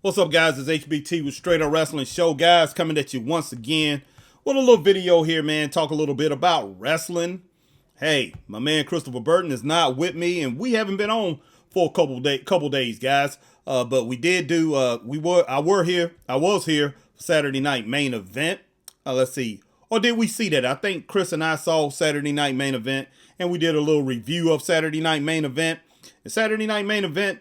What's up, guys? It's HBT with Straight Up Wrestling Show, guys, coming at you once again with a little video here, man. Talk a little bit about wrestling. Hey, my man Christopher Burton is not with me, and we haven't been on for a couple days, guys. But we did do. I was here for Saturday night main event. Let's see. Or did we see that? I think Chris and I saw Saturday night main event, and we did a little review of Saturday night main event. The Saturday night main event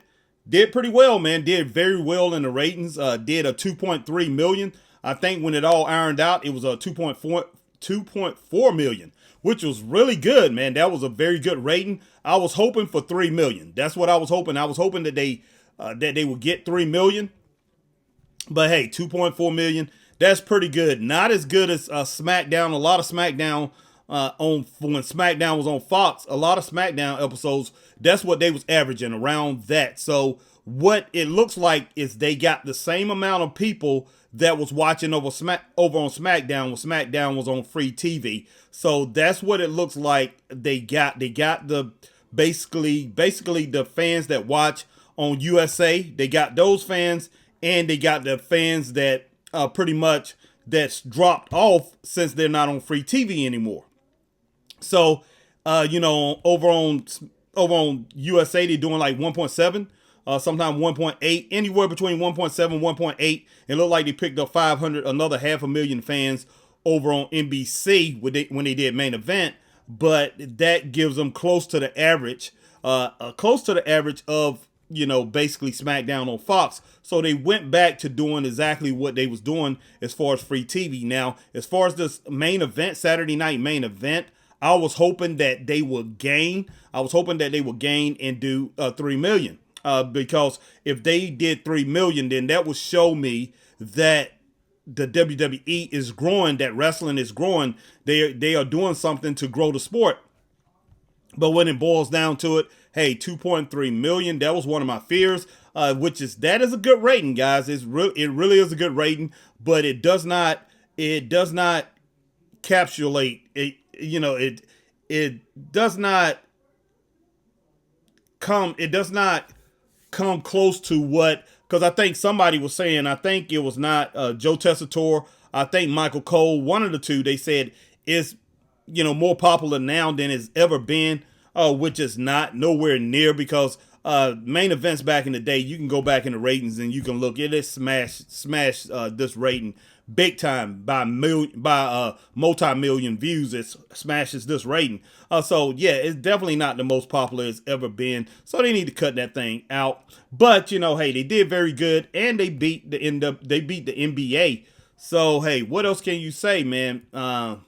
did pretty well, man. Did very well in the ratings. Did a 2.3 million. I think when it all ironed out, it was a 2.4 million, which was really good, man. That was a very good rating. I was hoping for 3 million. That's what I was hoping. I was hoping that they would get 3 million. But hey, 2.4 million. That's pretty good. Not as good as SmackDown. A lot of SmackDown when SmackDown was on Fox, a lot of SmackDown episodes, that's what they was averaging around that. So what it looks like is they got the same amount of people that was watching over on SmackDown when SmackDown was on free TV. So that's what it looks like. They got the basically the fans that watch on USA. They got those fans, and they got the fans that pretty much that's dropped off since they're not on free TV anymore. So, over on USA, they're doing like 1.7, sometimes 1.8, anywhere between 1.7 and 1.8. It looked like they picked up 500, another 500,000 fans over on NBC when they did main event, but that gives them close to the average of, basically SmackDown on Fox. So they went back to doing exactly what they was doing as far as free TV. Now, as far as this main event, Saturday night main event, I was hoping that they would gain. And do 3 million. Because if they did 3 million, then that would show me that the WWE is growing, that wrestling is growing. They are doing something to grow the sport. But when it boils down to it, hey, 2.3 million, that was one of my fears, that is a good rating, guys. It really is a good rating, but it does not encapsulate it. It does not come close to what, because I think somebody was saying, I think it was not Joe Tessitore, I think Michael Cole, one of the two, they said is more popular now than it's ever been, which is not nowhere near, because main events back in the day, you can go back in the ratings and you can look, it is smash this rating big time by multi-million views. It smashes this rating. So yeah, it's definitely not the most popular it's ever been. So they need to cut that thing out. But hey, they did very good, and they beat the NBA. So hey, what else can you say, man? So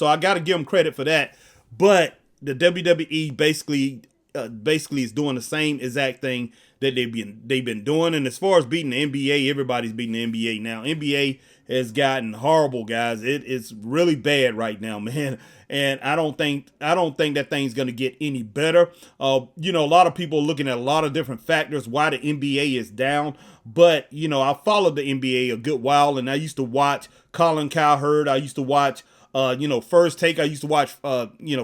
I got to give them credit for that. But the WWE basically is doing the same exact thing that they've been doing. And as far as beating the NBA, everybody's beating the NBA now. NBA has gotten horrible, guys. It's really bad right now, man. And I don't think that thing's gonna get any better. A lot of people are looking at a lot of different factors why the NBA is down. But I followed the NBA a good while, and I used to watch Colin Cowherd. I used to watch First Take. I used to watch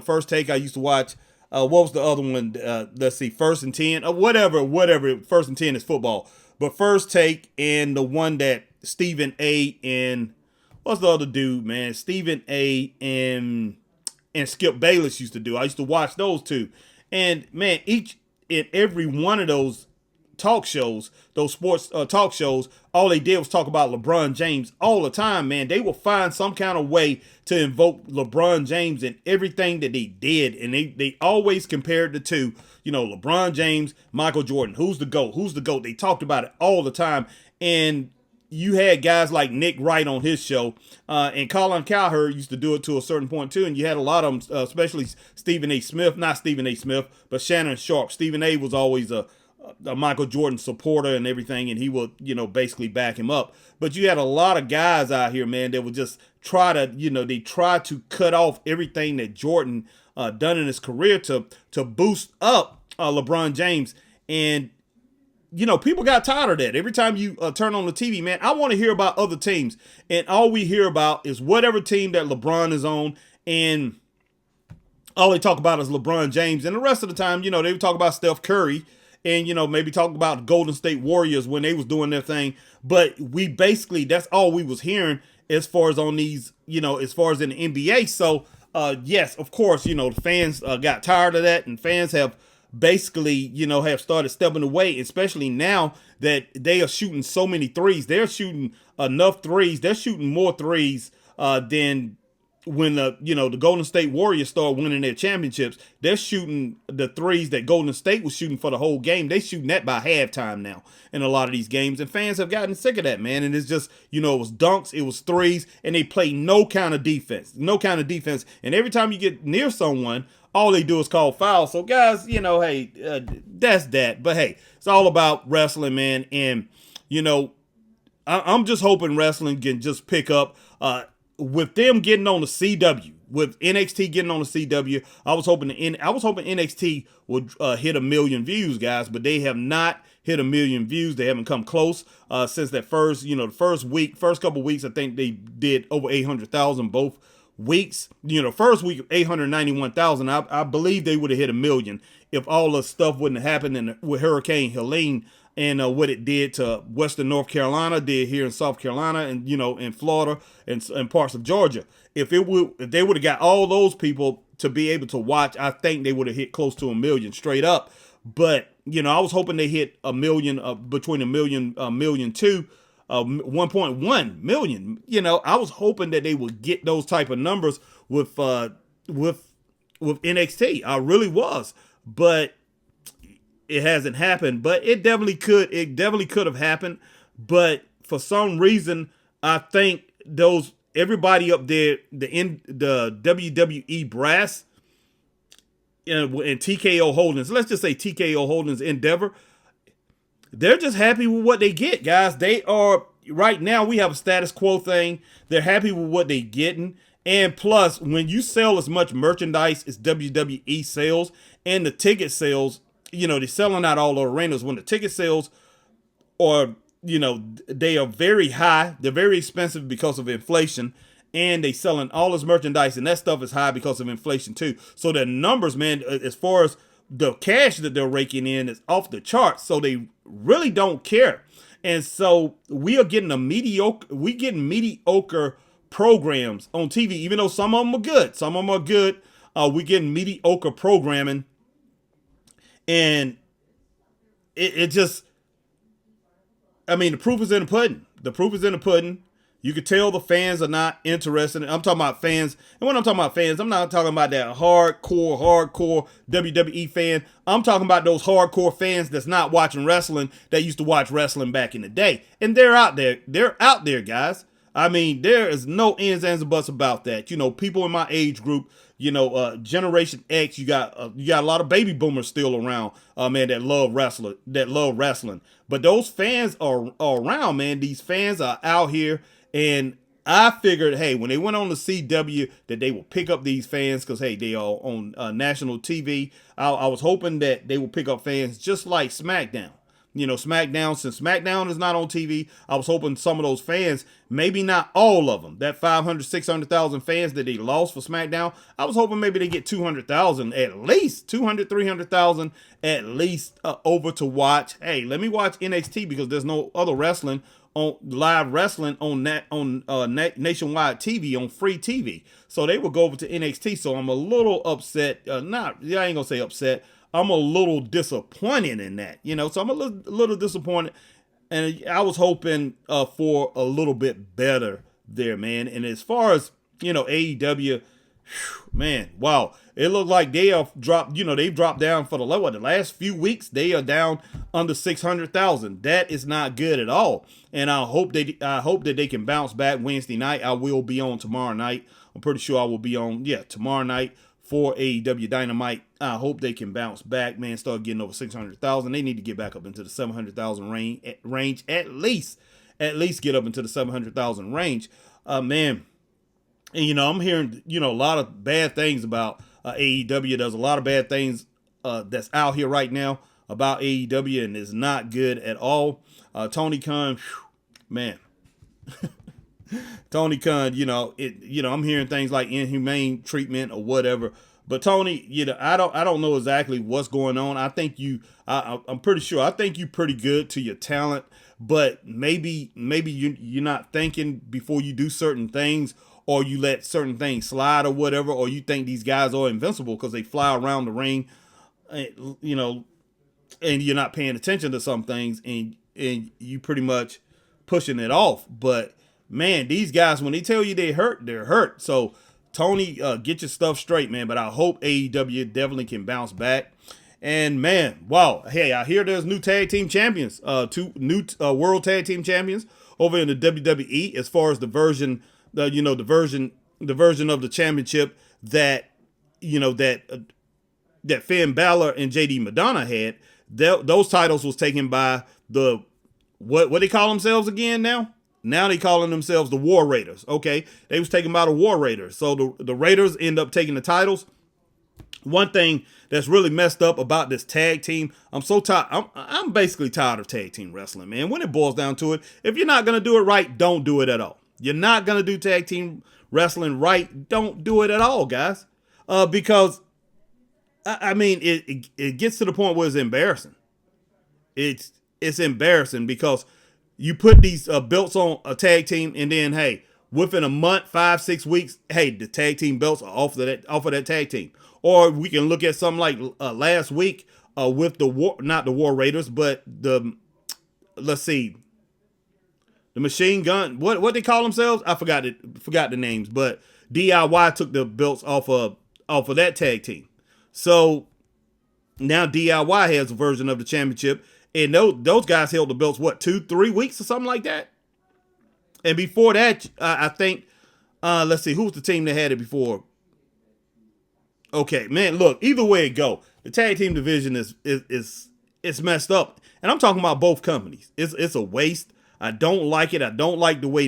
First Take. I used to watch what was the other one? Let's see, First and 10, whatever. First and 10 is football, but First Take, and the one that Stephen A. and what's the other dude, man? Stephen A. and Skip Bayless used to do. I used to watch those two, and man, each and every one of those talk shows, those sports talk shows, all they did was talk about LeBron James all the time, man. They will find some kind of way to invoke LeBron James in everything that they did, and they always compared the two. LeBron James, Michael Jordan, who's the GOAT? They talked about it all the time, and you had guys like Nick Wright on his show, and Colin Cowherd used to do it to a certain point too, and you had a lot of them, especially not Stephen A. Smith, but Shannon Sharp. Stephen A. was always a Michael Jordan supporter and everything, and he would, basically back him up. But you had a lot of guys out here, man, that would just try to cut off everything that Jordan done in his career to boost up LeBron James. And people got tired of that. Every time you turn on the TV, man, I want to hear about other teams, and all we hear about is whatever team that LeBron is on, and all they talk about is LeBron James. And the rest of the time, they talk about Steph Curry and maybe talk about the Golden State Warriors when they was doing their thing. But we basically, that's all we was hearing as far as on these, as far as in the NBA. So yes, of course, the fans got tired of that, and fans have basically, have started stepping away, especially now that they are shooting so many threes. They're shooting enough threes. They're shooting more threes than when the Golden State Warriors start winning their championships. They're shooting the threes that Golden State was shooting for the whole game. They shooting that by halftime now in a lot of these games, and fans have gotten sick of that, man. And it's just, it was dunks, it was threes, and they play no kind of defense, And every time you get near someone, all they do is call foul. So guys, hey, that's that. But hey, it's all about wrestling, man. And I'm just hoping wrestling can just pick up. With them getting on the CW, with NXT getting on the CW, I was hoping NXT would hit 1 million views, guys, but they have not hit 1 million views. They haven't come close since that first couple weeks. I think they did over 800,000 both weeks. First week 891,000. I believe they would have hit 1 million if all the stuff wouldn't have happened with Hurricane Helene. And what it did to Western North Carolina, did here in South Carolina, and in Florida and parts of Georgia. If they would have got all those people to be able to watch, I think they would have hit close to 1 million straight up. But I was hoping they hit 1 million, between 1 million, 1.1 million. I was hoping that they would get those type of numbers with NXT. I really was, but it hasn't happened. But it definitely could. It definitely could have happened. But for some reason, I think everybody up there, the WWE brass, and TKO Holdings, let's just say TKO Holdings Endeavor, they're just happy with what they get, guys. They are, right now, we have a status quo thing. They're happy with what they're getting. And plus, when you sell as much merchandise as WWE sells, and the ticket sales, they're selling out all the arenas. When the ticket sales are, they are very high. They're very expensive because of inflation. And they selling all this merchandise, and that stuff is high because of inflation too. So the numbers, man, as far as the cash that they're raking in, is off the charts. So they really don't care. And so we are getting mediocre programs on TV, even though some of them are good. We're getting mediocre programming. And it just, the proof is in the pudding. You could tell the fans are not interested. I'm talking about fans. And when I'm talking about fans, I'm not talking about that hardcore WWE fan. I'm talking about those hardcore fans that's not watching wrestling, that used to watch wrestling back in the day. And they're out there. They're out there, guys. There is no ands and buts about that. People in my age group, Generation X, you got a lot of baby boomers still around, man, that love wrestling. But those fans are around, man. These fans are out here, and I figured, hey, when they went on the CW, that they would pick up these fans because, hey, they are on national TV. I was hoping that they would pick up fans just like SmackDown. SmackDown, since SmackDown is not on TV, I was hoping some of those fans, maybe not all of them, that 500, 600,000 fans that they lost for SmackDown, I was hoping maybe they get 200,000, at least 200, 300,000 at least over to watch. Hey, let me watch NXT because there's no other wrestling on live wrestling on nationwide TV, on free TV. So they would go over to NXT. So I'm a little upset. I ain't gonna say upset. I'm a little disappointed in that, so I'm a little disappointed. And I was hoping for a little bit better there, man. And as far as, AEW, man, wow. It looked like they have dropped, they've dropped down for the last few weeks. They are down under 600,000. That is not good at all. And I hope that they can bounce back Wednesday night. I will be on tomorrow night. I'm pretty sure I will be on, tomorrow night for AEW Dynamite. I hope they can bounce back, man, start getting over 600,000. They need to get back up into the 700,000 range, at least get up into the 700,000 range, man. And, I'm hearing, a lot of bad things about AEW. There's a lot of bad things that's out here right now about AEW, and it's not good at all. Tony Khan, man. Tony Khan, I'm hearing things like inhumane treatment or whatever But Tony, I don't know exactly what's going on. I think I'm pretty sure. I think you pretty good to your talent, but maybe you're not thinking before you do certain things, or you let certain things slide or whatever, or you think these guys are invincible because they fly around the ring, eh, you know, and you're not paying attention to some things, and you pretty much pushing it off. But man, these guys, when they tell you they're hurt. So Tony, get your stuff straight, man. But I hope AEW definitely can bounce back. And man, wow, hey, I hear there's new tag team champions, two new world tag team champions over in the WWE. As far as the version of the championship that that Finn Balor and JD Madonna had. Those titles was taken by the what they call themselves again now. Now they calling themselves the War Raiders. Okay, they was taken by the War Raiders. So the Raiders end up taking the titles. One thing that's really messed up about this tag team, I'm so tired. I'm basically tired of tag team wrestling, man. When it boils down to it, if you're not gonna do it right, don't do it at all. You're not gonna do tag team wrestling right, don't do it at all, guys. Because I mean, it gets to the point where it's embarrassing. It's embarrassing because you put these belts on a tag team, and then hey, within a month, 5-6 weeks, hey, the tag team belts are off of that tag team. Or we can look at something like last week with not the War Raiders, but let's see, the Machine Gun. What they call themselves? I forgot the names, but DIY took the belts off of that tag team. So now DIY has a version of the championship, and those guys held the belts 2-3 weeks or something like that. And before that, I think let's see, who was the team that had it before? Okay, man, look, either way it go, the tag team division is messed up, and I'm talking about both companies. It's a waste. I don't like it. I don't like the way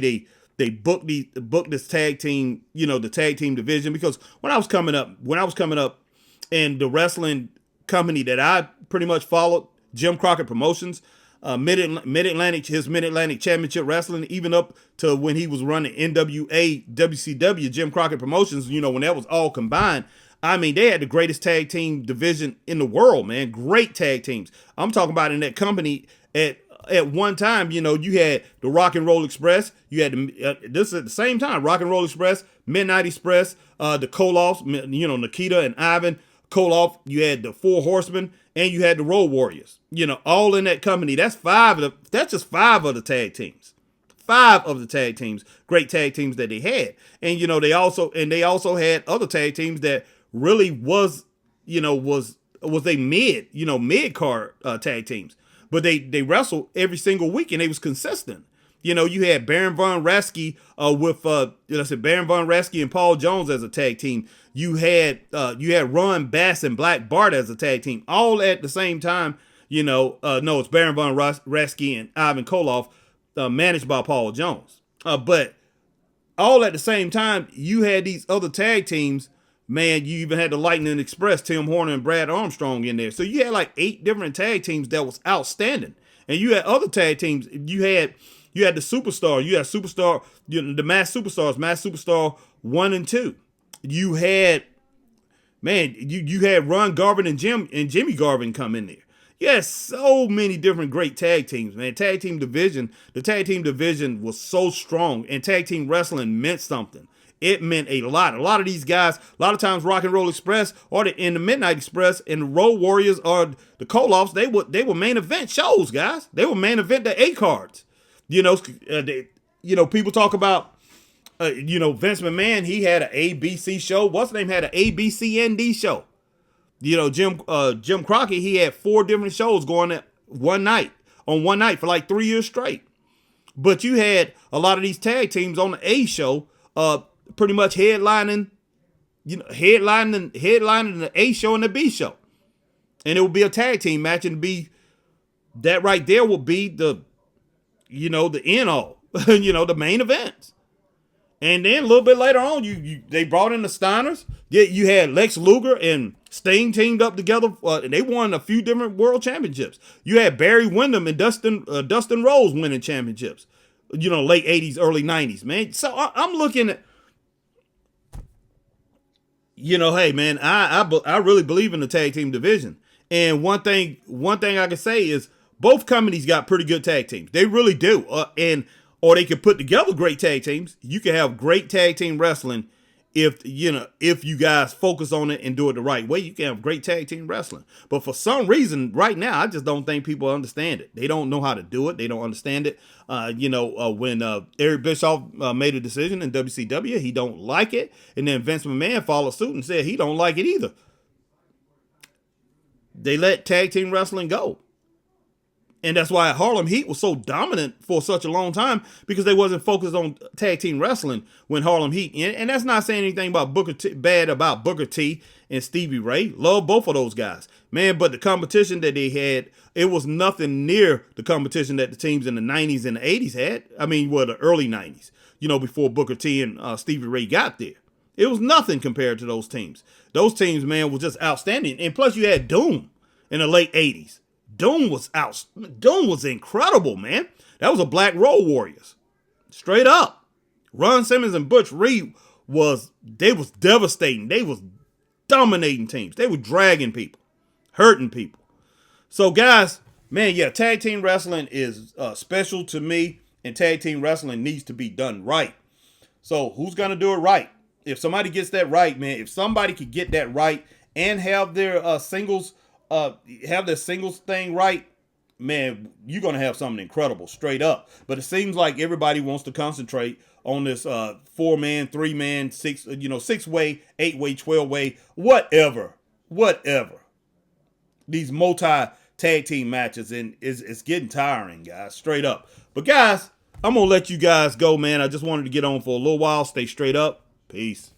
they book this tag team, the tag team division. Because when I was coming up, and the wrestling company that I pretty much followed, Jim Crockett Promotions, Mid-Atlantic Championship Wrestling, even up to when he was running NWA, WCW, Jim Crockett Promotions, when that was all combined. I mean, they had the greatest tag team division in the world, man. Great tag teams. I'm talking about in that company at one time, you had the Rock and Roll Express. You had this at the same time, Rock and Roll Express, Midnight Express, the Koloffs, Nikita and Ivan Koloff. You had the Four Horsemen, and you had the Road Warriors. All in that company. That's just five of the tag teams. 5 of the tag teams, great tag teams that they had. And they also had other tag teams that really was they mid card tag teams. But they wrestled every single week, and they was consistent. You had Baron Von Raschke with Baron Von Raschke and Paul Jones as a tag team. You had Ron Bass and Black Bart as a tag team, all at the same time. No, it's Baron Von Raschke and Ivan Koloff, managed by Paul Jones. But all at the same time, you had these other tag teams. Man, you even had the Lightning Express, Tim Horner and Brad Armstrong in there. So you had like 8 different tag teams that was outstanding. And you had other tag teams. You had the Superstar. You had Superstar, the Mass Superstars, Mass Superstar 1 and 2. You had, man, you had Ron Garvin and Jimmy Garvin come in there. You had so many different great tag teams, man. The tag team division was so strong, and tag team wrestling meant something. It meant a lot. A lot of these guys, a lot of times Rock and Roll Express or in the Midnight Express and the Road Warriors or the Koloffs, they were main event shows, guys. They were main event the A cards. People talk about, Vince McMahon, he had an ABC show. What's the name? Had an ABCND show. Jim Crockett, he had 4 different shows going on one night for like 3 years straight. But you had a lot of these tag teams on the A show, pretty much headlining the A show and the B show. And it would be a tag team match, and that right there would be the end all, the main events. And then a little bit later on, they brought in the Steiners. You had Lex Luger and Sting teamed up together, and they won a few different world championships. You had Barry Windham and Dustin Rhodes winning championships, late 80s, early 90s, man. So I'm looking at, Hey man, I really believe in the tag team division. And one thing I can say is both companies got pretty good tag teams. They really do. And or they can put together great tag teams. You can have great tag team wrestling if you guys focus on it and do it the right way. You can have great tag team wrestling. But for some reason, right now, I just don't think people understand it. They don't know how to do it. They don't understand it. When Eric Bischoff made a decision in WCW, he don't like it, and then Vince McMahon followed suit and said he don't like it either. They let tag team wrestling go. And that's why Harlem Heat was so dominant for such a long time, because they wasn't focused on tag team wrestling when Harlem Heat. And that's not saying anything about bad about Booker T and Stevie Ray. Love both of those guys, man. But the competition that they had, it was nothing near the competition that the teams in the '90s and the '80s had. I mean, the early '90s, before Booker T and Stevie Ray got there. It was nothing compared to those teams. Those teams, man, were just outstanding. And plus, you had Doom in the late '80s. Doom was out. Doom was incredible, man. That was a Black Road Warriors, straight up. Ron Simmons and Butch Reed was devastating. They was dominating teams. They were dragging people, hurting people. So guys, man, yeah, tag team wrestling is special to me, and tag team wrestling needs to be done right. So who's gonna do it right? If somebody gets that right, man, if somebody could get that right and have their singles thing right, man, you're gonna have something incredible, straight up. But it seems like everybody wants to concentrate on this 4-man, 3-man, 6-way, 8-way, 12-way, whatever. These multi tag team matches, and it's getting tiring, guys, straight up. But guys, I'm gonna let you guys go, man. I just wanted to get on for a little while. Stay straight up. Peace.